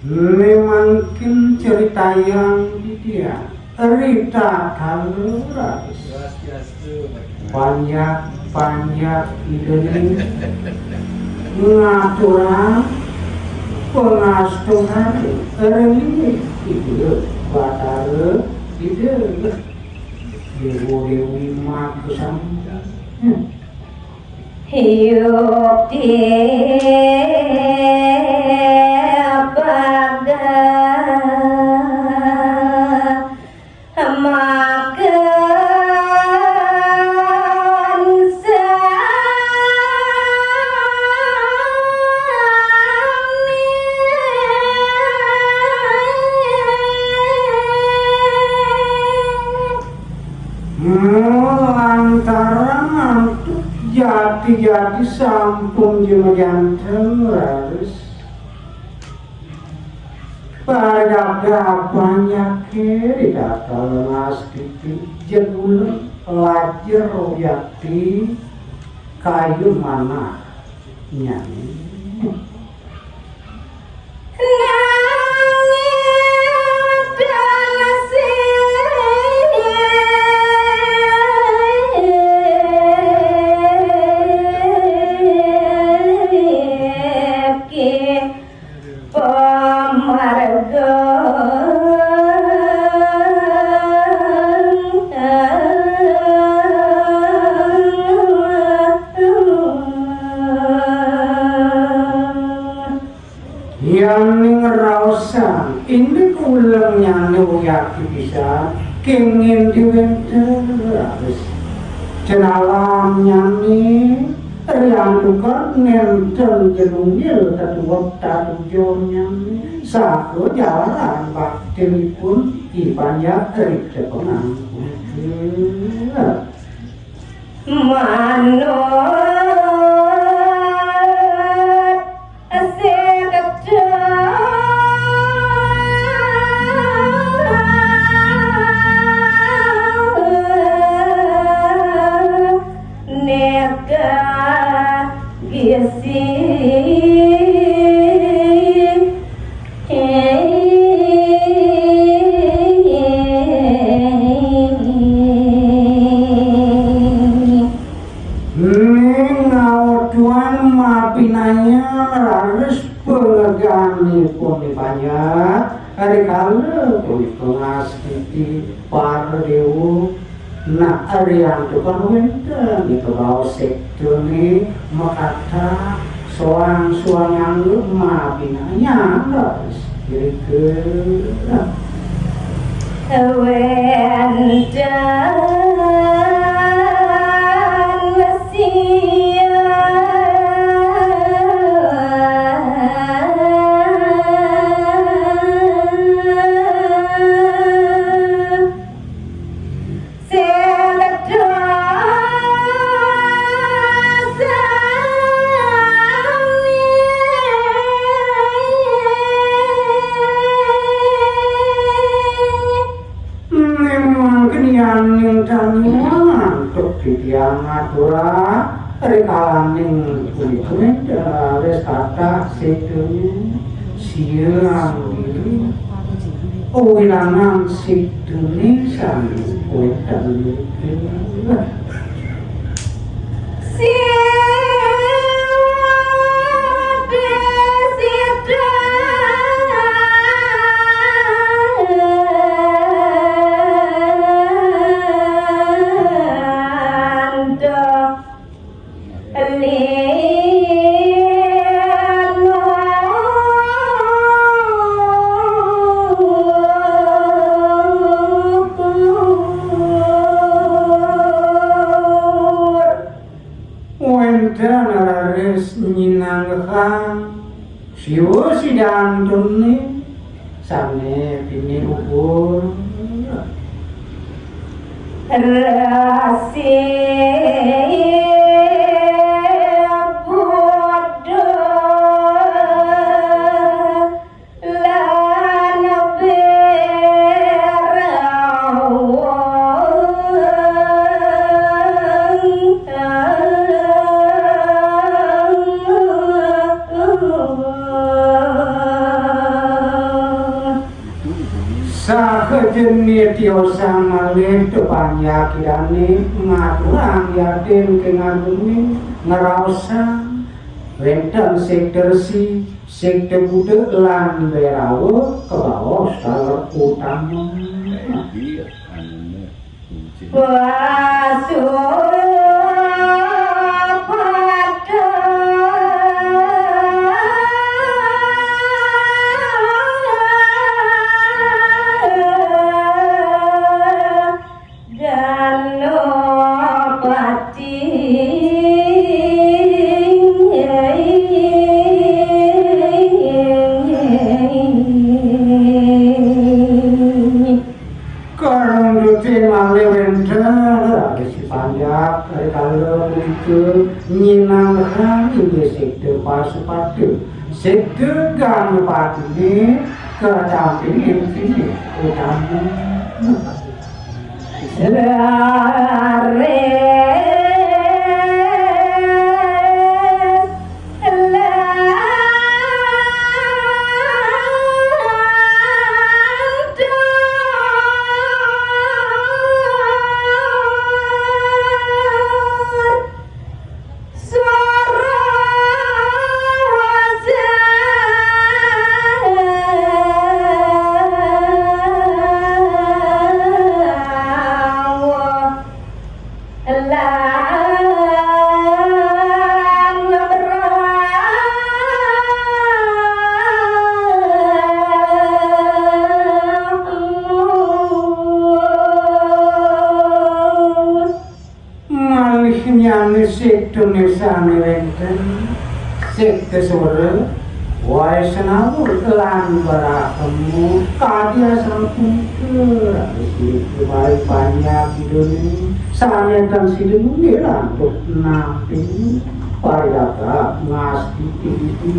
Memangkin cerita yang dia cerita halus banyak ideni ngaturang pengastuhan ini itu batare itu dewi mak kesam hidup lantaran jati sampun jemajanteng laris pada banyak kiri data lemas titik jebul lajer yati kayu mana nyanyi yang ngerausan ini kulangnya nuyaki bisa kengin diwenteras cenalam nyanyi yang tukar nenten jenungil ketua tadujur nyanyi satu jalan bakti pun ibanyak terik sepenang manut harus penegani pun banyak hari kala pun pengas titi para dewa nak arian tu kan wenten itu bau sektor ni makata soang yang lemah binanya harus kira-kira yang atura rekalaning kulit res kata setunya siang diri ulangan situni sami kuetan Siwa sidang tunni sane pini ukur rasi sakejenni tiosa malih depan yakirane ngaturang yaden kengagumi ngeraosa wenten sekdersi sekde bude lan berawo ke bawah saler utama panjak dari kalau itu nyinangkan ini sekte pasupatu sekte gam pati ini kecamping ini utama nyane sekte nesane wenten sekte sore waisana lan barakemu kadia sampungke itu baik banyak hidupnya sane dan sidemu nilang untuk namping payaka ngasti tinggi